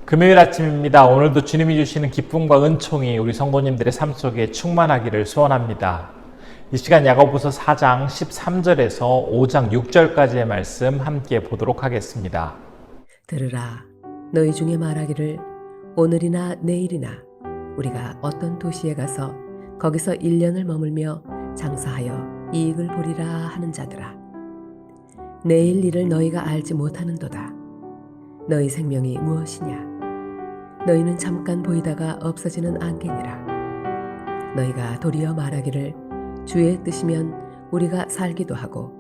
금요일 아침입니다. 오늘도 주님이 주시는 기쁨과 은총이 우리 성도님들의 삶 속에 충만하기를 소원합니다. 이 시간 야고보서 4장 13절에서 5장 6절까지의 말씀 함께 보도록 하겠습니다. 들으라, 너희 중에 말하기를 오늘이나 내일이나 우리가 어떤 도시에 가서 거기서 1년을 머물며 장사하여 이익을 보리라 하는 자들아. 내일 일을 너희가 알지 못하는도다. 너희 생명이 무엇이냐? 너희는 잠깐 보이다가 없어지는 안개니라. 너희가 도리어 말하기를 주의 뜻이면 우리가 살기도 하고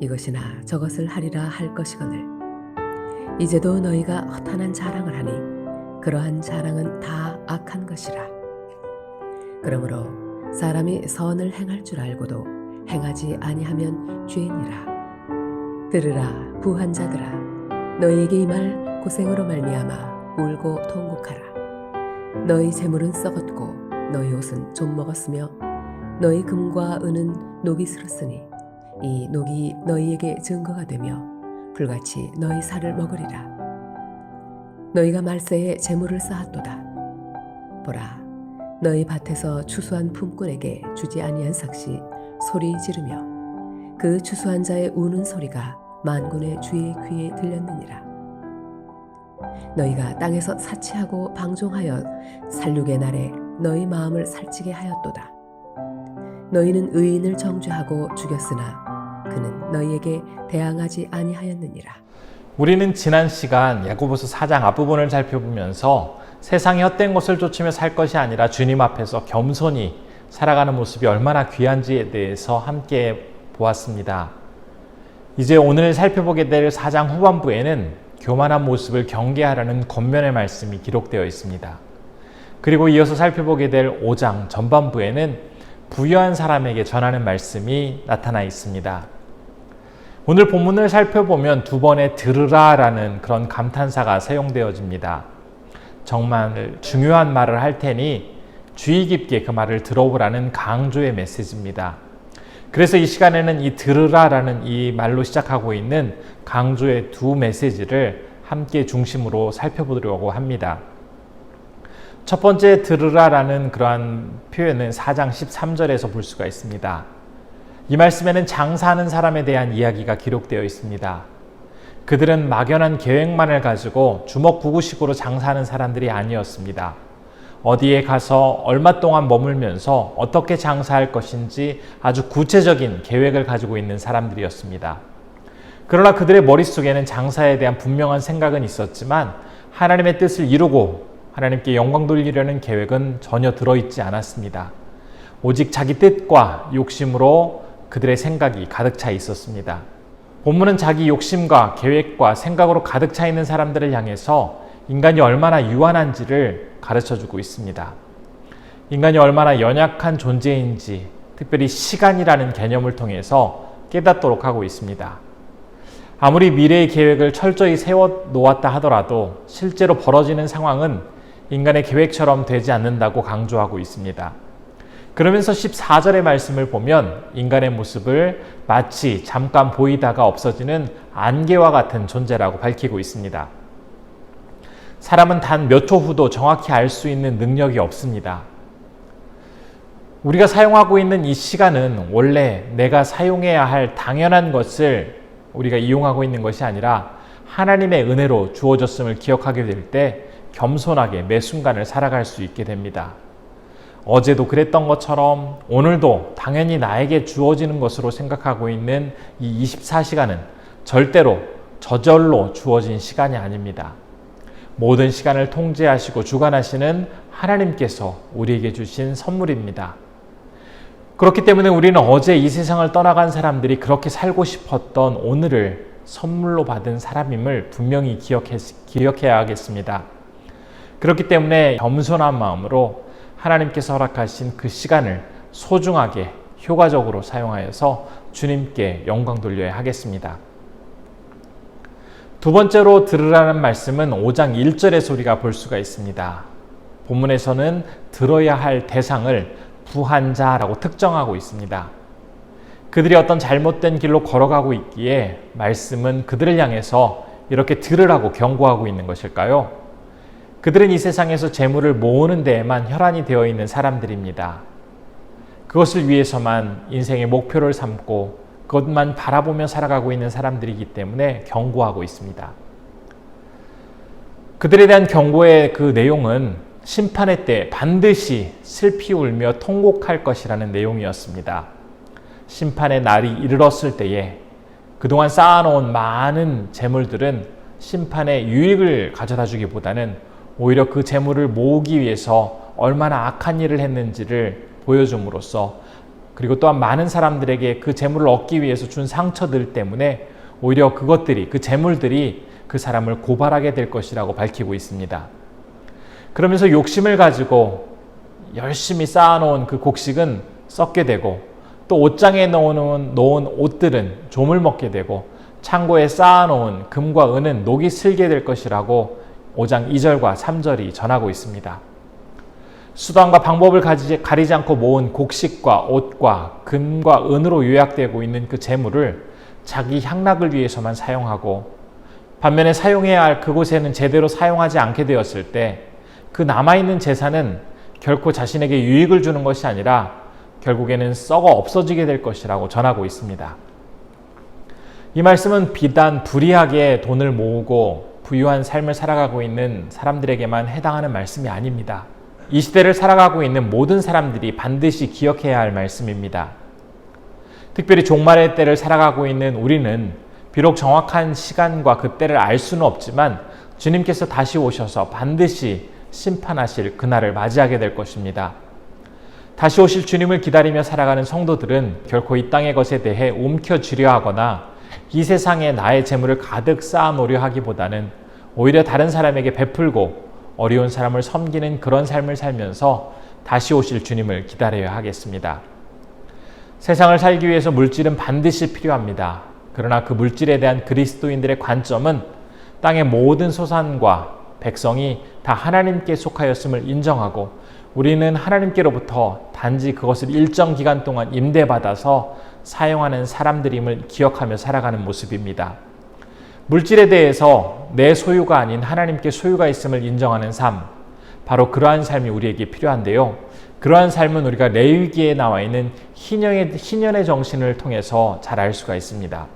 이것이나 저것을 하리라 할 것이거늘. 이제도 너희가 허탄한 자랑을 하니 그러한 자랑은 다 악한 것이라. 그러므로 사람이 선을 행할 줄 알고도 행하지 아니하면 죄니라. 들으라, 부한 자들아, 너희에게 이 말 고생으로 말미암아 울고 통곡하라. 너희 재물은 썩었고 너희 옷은 좀 먹었으며 너희 금과 은은 녹이 슬었으니 이 녹이 너희에게 증거가 되며 불같이 너희 살을 먹으리라. 너희가 말세에 재물을 쌓았도다. 보라, 너희 밭에서 추수한 품꾼에게 주지 아니한 삭시 소리 지르며 그 추수한 자의 우는 소리가 만군의 주의 귀에 들렸느니라. 너희가 땅에서 사치하고 방종하여 살육의 날에 너희 마음을 살찌게 하였도다. 너희는 의인을 정죄하고 죽였으나 그는 너희에게 대항하지 아니하였느니라. 우리는 지난 시간 야고보서 4장 앞부분을 살펴보면서 세상의 헛된 것을 쫓으며 살 것이 아니라 주님 앞에서 겸손히 살아가는 모습이 얼마나 귀한지에 대해서 함께 보았습니다. 이제 오늘 살펴보게 될 4장 후반부에는 교만한 모습을 경계하라는 권면의 말씀이 기록되어 있습니다. 그리고 이어서 살펴보게 될 5장 전반부에는 부유한 사람에게 전하는 말씀이 나타나 있습니다. 오늘 본문을 살펴보면 두 번의 들으라라는 그런 감탄사가 사용되어집니다. 정말 중요한 말을 할 테니 주의 깊게 그 말을 들어보라는 강조의 메시지입니다. 그래서 이 시간에는 이 들으라라는 이 말로 시작하고 있는 강조의 두 메시지를 함께 중심으로 살펴보려고 합니다. 첫 번째 들으라라는 그러한 표현은 4장 13절에서 볼 수가 있습니다. 이 말씀에는 장사하는 사람에 대한 이야기가 기록되어 있습니다. 그들은 막연한 계획만을 가지고 주먹구구식으로 장사하는 사람들이 아니었습니다. 어디에 가서 얼마 동안 머물면서 어떻게 장사할 것인지 아주 구체적인 계획을 가지고 있는 사람들이었습니다. 그러나 그들의 머릿속에는 장사에 대한 분명한 생각은 있었지만 하나님의 뜻을 이루고 하나님께 영광 돌리려는 계획은 전혀 들어있지 않았습니다. 오직 자기 뜻과 욕심으로 그들의 생각이 가득 차 있었습니다. 본문은 자기 욕심과 계획과 생각으로 가득 차 있는 사람들을 향해서 인간이 얼마나 유한한지를 가르쳐주고 있습니다. 인간이 얼마나 연약한 존재인지 특별히 시간이라는 개념을 통해서 깨닫도록 하고 있습니다. 아무리 미래의 계획을 철저히 세워 놓았다 하더라도 실제로 벌어지는 상황은 인간의 계획처럼 되지 않는다고 강조하고 있습니다. 그러면서 14절의 말씀을 보면 인간의 모습을 마치 잠깐 보이다가 없어지는 안개와 같은 존재라고 밝히고 있습니다. 사람은 단 몇 초 후도 정확히 알 수 있는 능력이 없습니다. 우리가 사용하고 있는 이 시간은 원래 내가 사용해야 할 당연한 것을 우리가 이용하고 있는 것이 아니라 하나님의 은혜로 주어졌음을 기억하게 될 때 겸손하게 매 순간을 살아갈 수 있게 됩니다. 어제도 그랬던 것처럼 오늘도 당연히 나에게 주어지는 것으로 생각하고 있는 이 24시간은 절대로 저절로 주어진 시간이 아닙니다. 모든 시간을 통제하시고 주관하시는 하나님께서 우리에게 주신 선물입니다. 그렇기 때문에 우리는 어제 이 세상을 떠나간 사람들이 그렇게 살고 싶었던 오늘을 선물로 받은 사람임을 분명히 기억해야 하겠습니다. 그렇기 때문에 겸손한 마음으로 하나님께서 허락하신 그 시간을 소중하게 효과적으로 사용하여서 주님께 영광 돌려야 하겠습니다. 두 번째로 들으라는 말씀은 5장 1절에서 우리가 볼 수가 있습니다. 본문에서는 들어야 할 대상을 부한 자라고 특정하고 있습니다. 그들이 어떤 잘못된 길로 걸어가고 있기에 말씀은 그들을 향해서 이렇게 들으라고 경고하고 있는 것일까요? 그들은 이 세상에서 재물을 모으는 데에만 혈안이 되어 있는 사람들입니다. 그것을 위해서만 인생의 목표를 삼고 그것만 바라보며 살아가고 있는 사람들이기 때문에 경고하고 있습니다. 그들에 대한 경고의 그 내용은 심판의 때 반드시 슬피 울며 통곡할 것이라는 내용이었습니다. 심판의 날이 이르렀을 때에 그동안 쌓아놓은 많은 재물들은 심판의 유익을 가져다 주기보다는 오히려 그 재물을 모으기 위해서 얼마나 악한 일을 했는지를 보여줌으로써, 그리고 또한 많은 사람들에게 그 재물을 얻기 위해서 준 상처들 때문에 오히려 그것들이, 그 재물들이 그 사람을 고발하게 될 것이라고 밝히고 있습니다. 그러면서 욕심을 가지고 열심히 쌓아놓은 그 곡식은 썩게 되고, 또 옷장에 놓은 옷들은 조물 먹게 되고, 창고에 쌓아놓은 금과 은은 녹이 슬게 될 것이라고 5장 2절과 3절이 전하고 있습니다. 수단과 방법을 가리지 않고 모은 곡식과 옷과 금과 은으로 요약되고 있는 그 재물을 자기 향락을 위해서만 사용하고, 반면에 사용해야 할 그곳에는 제대로 사용하지 않게 되었을 때 그 남아있는 재산은 결코 자신에게 유익을 주는 것이 아니라 결국에는 썩어 없어지게 될 것이라고 전하고 있습니다. 이 말씀은 비단 불의하게 돈을 모으고 부유한 삶을 살아가고 있는 사람들에게만 해당하는 말씀이 아닙니다. 이 시대를 살아가고 있는 모든 사람들이 반드시 기억해야 할 말씀입니다. 특별히 종말의 때를 살아가고 있는 우리는 비록 정확한 시간과 그 때를 알 수는 없지만 주님께서 다시 오셔서 반드시 심판하실 그날을 맞이하게 될 것입니다. 다시 오실 주님을 기다리며 살아가는 성도들은 결코 이 땅의 것에 대해 움켜쥐려 하거나 이 세상에 나의 재물을 가득 쌓아놓으려 하기보다는 오히려 다른 사람에게 베풀고 어려운 사람을 섬기는 그런 삶을 살면서 다시 오실 주님을 기다려야 하겠습니다. 세상을 살기 위해서 물질은 반드시 필요합니다. 그러나 그 물질에 대한 그리스도인들의 관점은 땅의 모든 소산과 백성이 다 하나님께 속하였음을 인정하고, 우리는 하나님께로부터 단지 그것을 일정 기간 동안 임대받아서 사용하는 사람들임을 기억하며 살아가는 모습입니다. 물질에 대해서 내 소유가 아닌 하나님께 소유가 있음을 인정하는 삶, 바로 그러한 삶이 우리에게 필요한데요. 그러한 삶은 우리가 레위기에 나와 있는 희년의 정신을 통해서 잘 알 수가 있습니다.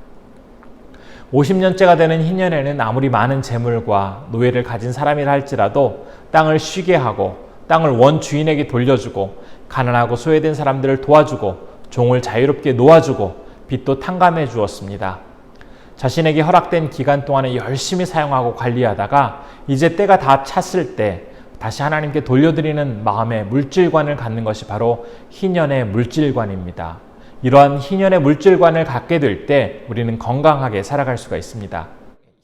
50년째가 되는 희년에는 아무리 많은 재물과 노예를 가진 사람이라 할지라도 땅을 쉬게 하고 땅을 원주인에게 돌려주고 가난하고 소외된 사람들을 도와주고 종을 자유롭게 놓아주고 빚도 탕감해 주었습니다. 자신에게 허락된 기간 동안에 열심히 사용하고 관리하다가 이제 때가 다 찼을 때 다시 하나님께 돌려드리는 마음의 물질관을 갖는 것이 바로 희년의 물질관입니다. 이러한 희년의 물질관을 갖게 될 때 우리는 건강하게 살아갈 수가 있습니다.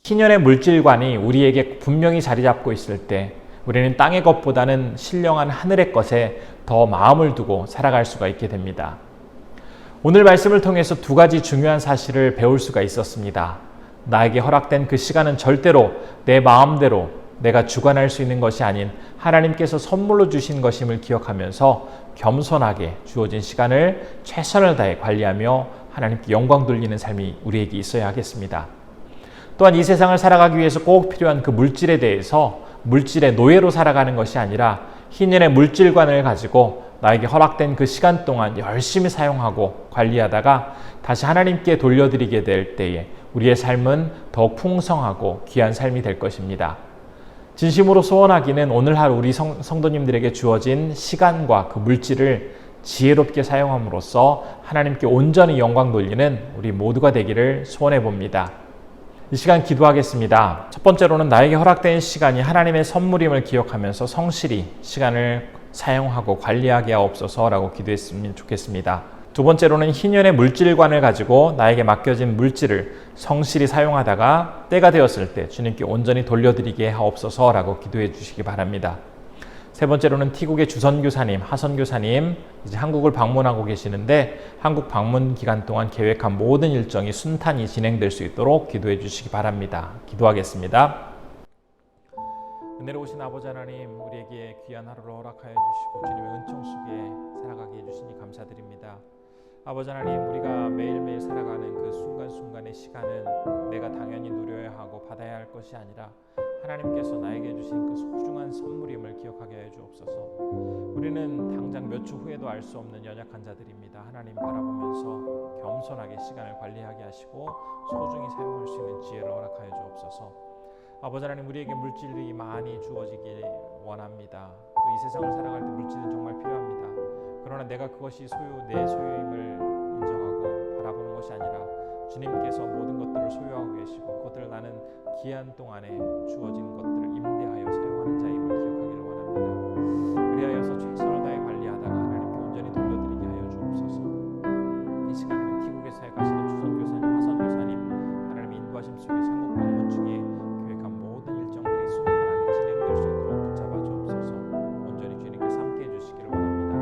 희년의 물질관이 우리에게 분명히 자리 잡고 있을 때 우리는 땅의 것보다는 신령한 하늘의 것에 더 마음을 두고 살아갈 수가 있게 됩니다. 오늘 말씀을 통해서 두 가지 중요한 사실을 배울 수가 있었습니다. 나에게 허락된 그 시간은 절대로 내 마음대로 내가 주관할 수 있는 것이 아닌 하나님께서 선물로 주신 것임을 기억하면서 겸손하게 주어진 시간을 최선을 다해 관리하며 하나님께 영광 돌리는 삶이 우리에게 있어야 하겠습니다. 또한 이 세상을 살아가기 위해서 꼭 필요한 그 물질에 대해서 물질의 노예로 살아가는 것이 아니라 희년의 물질관을 가지고 나에게 허락된 그 시간 동안 열심히 사용하고 관리하다가 다시 하나님께 돌려드리게 될 때에 우리의 삶은 더욱 풍성하고 귀한 삶이 될 것입니다. 진심으로 소원하기는 오늘 하루 우리 성도님들에게 주어진 시간과 그 물질을 지혜롭게 사용함으로써 하나님께 온전히 영광 돌리는 우리 모두가 되기를 소원해 봅니다. 이 시간 기도하겠습니다. 첫 번째로는 나에게 허락된 시간이 하나님의 선물임을 기억하면서 성실히 시간을 사용하고 관리하게 하옵소서라고 기도했으면 좋겠습니다. 두 번째로는 희년의 물질관을 가지고 나에게 맡겨진 물질을 성실히 사용하다가 때가 되었을 때 주님께 온전히 돌려드리게 하옵소서라고 기도해 주시기 바랍니다. 세 번째로는 티국의 주선교사님, 하선교사님 이제 한국을 방문하고 계시는데 한국 방문 기간 동안 계획한 모든 일정이 순탄히 진행될 수 있도록 기도해 주시기 바랍니다. 기도하겠습니다. 은혜로우신 아버지 하나님, 우리에게 귀한 하루를 허락하여 주시고 주님의 은총 속에 살아가게 해주시니 감사드립니다. 아버지 하나님, 우리가 매일매일 살아가는 그 순간순간의 시간은 내가 당연히 누려야 하고 받아야 할 것이 아니라 하나님께서 나에게 주신 그 소중한 선물임을 기억하게 하여 주옵소서. 우리는 당장 몇 초 후에도 알 수 없는 연약한 자들입니다. 하나님 바라보면서 겸손하게 시간을 관리하게 하시고 소중히 사용할 수 있는 지혜를 허락하여 주옵소서. 아버지 하나님, 우리에게 물질이 많이 주어지길 원합니다. 또 이 세상을 살아갈 때 물질은 정말 필요합니다. 그러나 내가 그것이 내 소유임을 인정하고 바라보는 것이 아니라 주님께서 모든 것들을 소유하고 계시고 그것들을 나는 기한 동안에 주어진 것들을 임대하여 사용하는 자임을 기억하기를 원합니다. 그리하여서 최선을 다해 관리하다가 하나님께 온전히 돌려드리게 하여 주옵소서. 이 시간에는 티국에서 가시는 주선교사님, 화선교사님 하나님 인도하심 속에 한국 방문 중에 계획한 모든 일정들이 순탄하게 진행될 수 있도록 붙잡아 주옵소서. 온전히 주님께서 함께 해주시기를 원합니다.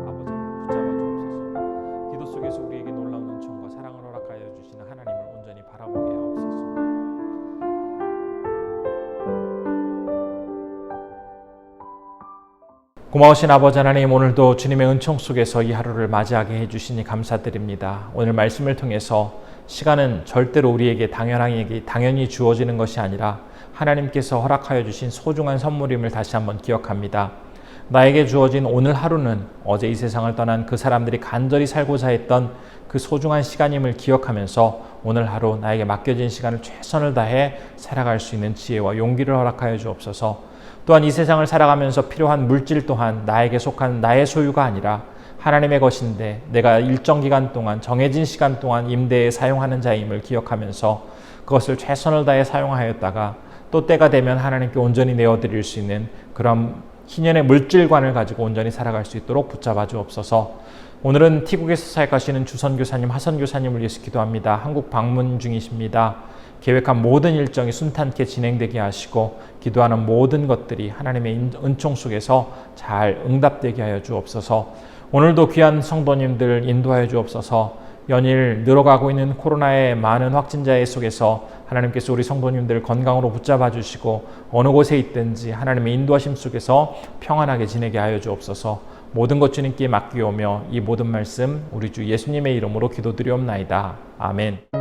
아버지 붙잡아 주옵소서. 기도 속에서 우리에게 놀라운 은총과 사랑을 허락하여 주시는 하나님을 온전히 바라보게 하옵소서. 고마우신 아버지 하나님, 오늘도 주님의 은총 속에서 이 하루를 맞이하게 해주시니 감사드립니다. 오늘 말씀을 통해서 시간은 절대로 우리에게 당연히 주어지는 것이 아니라 하나님께서 허락하여 주신 소중한 선물임을 다시 한번 기억합니다. 나에게 주어진 오늘 하루는 어제 이 세상을 떠난 그 사람들이 간절히 살고자 했던 그 소중한 시간임을 기억하면서 오늘 하루 나에게 맡겨진 시간을 최선을 다해 살아갈 수 있는 지혜와 용기를 허락하여 주옵소서. 또한 이 세상을 살아가면서 필요한 물질 또한 나에게 속한 나의 소유가 아니라 하나님의 것인데 내가 일정 기간 동안 정해진 시간 동안 임대에 사용하는 자임을 기억하면서 그것을 최선을 다해 사용하였다가 또 때가 되면 하나님께 온전히 내어드릴 수 있는 그런 희년의 물질관을 가지고 온전히 살아갈 수 있도록 붙잡아 주옵소서. 오늘은 티국에서 사역하시는 주선교사님, 하선교사님을 위해서 기도합니다. 한국 방문 중이십니다. 계획한 모든 일정이 순탄케 진행되게 하시고 기도하는 모든 것들이 하나님의 은총 속에서 잘 응답되게 하여 주옵소서. 오늘도 귀한 성도님들 인도하여 주옵소서. 연일 늘어가고 있는 코로나의 많은 확진자 속에서 하나님께서 우리 성도님들 건강으로 붙잡아 주시고 어느 곳에 있든지 하나님의 인도하심 속에서 평안하게 지내게 하여 주옵소서. 모든 것 주님께 맡기오며 이 모든 말씀 우리 주 예수님의 이름으로 기도드리옵나이다. 아멘.